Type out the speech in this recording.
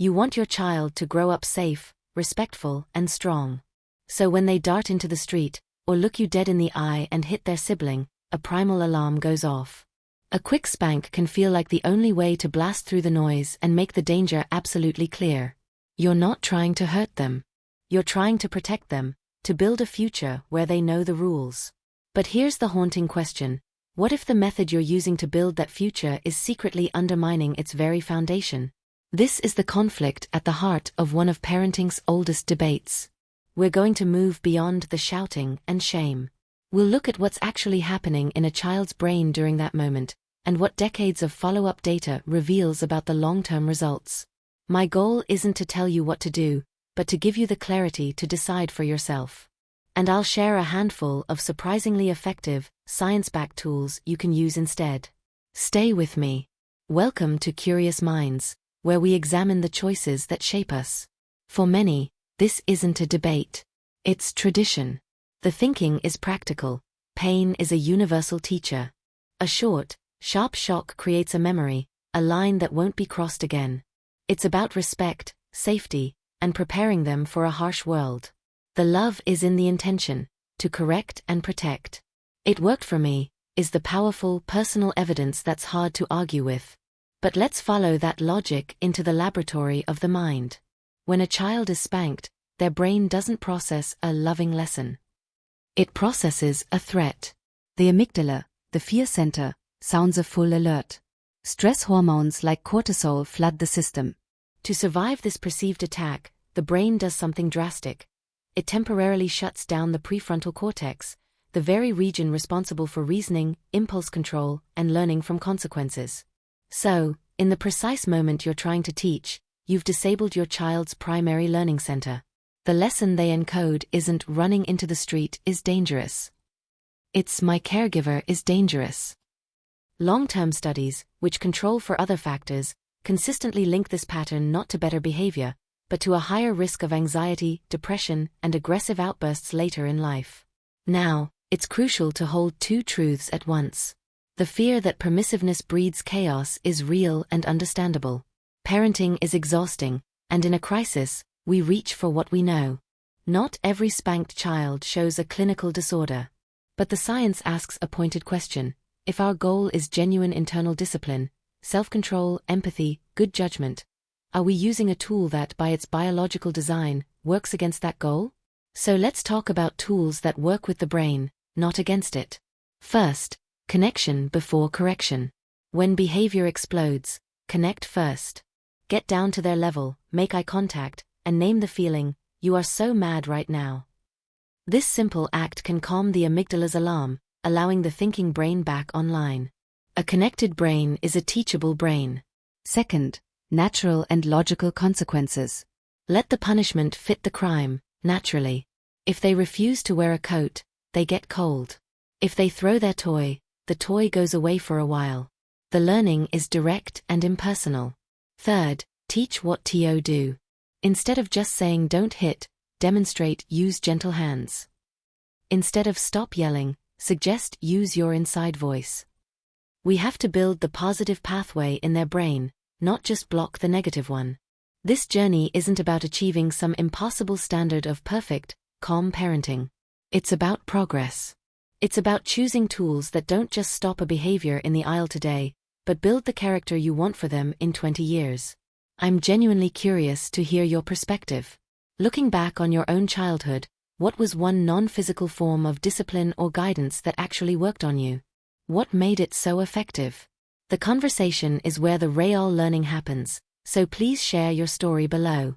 You want your child to grow up safe, respectful, and strong. So when they dart into the street, or look you dead in the eye and hit their sibling, a primal alarm goes off. A quick spank can feel like the only way to blast through the noise and make the danger absolutely clear. You're not trying to hurt them. You're trying to protect them, to build a future where they know the rules. But here's the haunting question. What if the method you're using to build that future is secretly undermining its very foundation? This is the conflict at the heart of one of parenting's oldest debates. We're going to move beyond the shouting and shame. We'll look at what's actually happening in a child's brain during that moment, and what decades of follow-up data reveals about the long-term results. My goal isn't to tell you what to do, but to give you the clarity to decide for yourself. And I'll share a handful of surprisingly effective, science-backed tools you can use instead. Stay with me. Welcome to Curious Minds, where we examine the choices that shape us. For many, this isn't a debate. It's tradition. The thinking is practical. Pain is a universal teacher. A short, sharp shock creates a memory, a line that won't be crossed again. It's about respect, safety, and preparing them for a harsh world. The love is in the intention, to correct and protect. It worked for me, is the powerful personal evidence that's hard to argue with. But let's follow that logic into the laboratory of the mind. When a child is spanked, their brain doesn't process a loving lesson. It processes a threat. The amygdala, the fear center, sounds a full alert. Stress hormones like cortisol flood the system. To survive this perceived attack, the brain does something drastic. It temporarily shuts down the prefrontal cortex, the very region responsible for reasoning, impulse control, and learning from consequences. So, in the precise moment you're trying to teach, you've disabled your child's primary learning center. The lesson they encode isn't running into the street is dangerous. It's my caregiver is dangerous. Long-term studies, which control for other factors, consistently link this pattern not to better behavior, but to a higher risk of anxiety, depression, and aggressive outbursts later in life. Now, it's crucial to hold two truths at once. The fear that permissiveness breeds chaos is real and understandable. Parenting is exhausting, and in a crisis, we reach for what we know. Not every spanked child shows a clinical disorder. But the science asks a pointed question. If our goal is genuine internal discipline, self-control, empathy, good judgment, are we using a tool that, by its biological design, works against that goal? So let's talk about tools that work with the brain, not against it. First, connection before correction. When behavior explodes, connect first. Get down to their level, make eye contact, and name the feeling, you are so mad right now. This simple act can calm the amygdala's alarm, allowing the thinking brain back online. A connected brain is a teachable brain. Second, natural and logical consequences. Let the punishment fit the crime, naturally. If they refuse to wear a coat, they get cold. If they throw their toy, the toy goes away for a while. The learning is direct and impersonal. Third, teach what to do. Instead of just saying don't hit, demonstrate use gentle hands. Instead of stop yelling, suggest use your inside voice. We have to build the positive pathway in their brain, not just block the negative one. This journey isn't about achieving some impossible standard of perfect, calm parenting. It's about progress. It's about choosing tools that don't just stop a behavior in the aisle today, but build the character you want for them in 20 years. I'm genuinely curious to hear your perspective. Looking back on your own childhood, what was one non-physical form of discipline or guidance that actually worked on you? What made it so effective? The conversation is where the real learning happens, so please share your story below.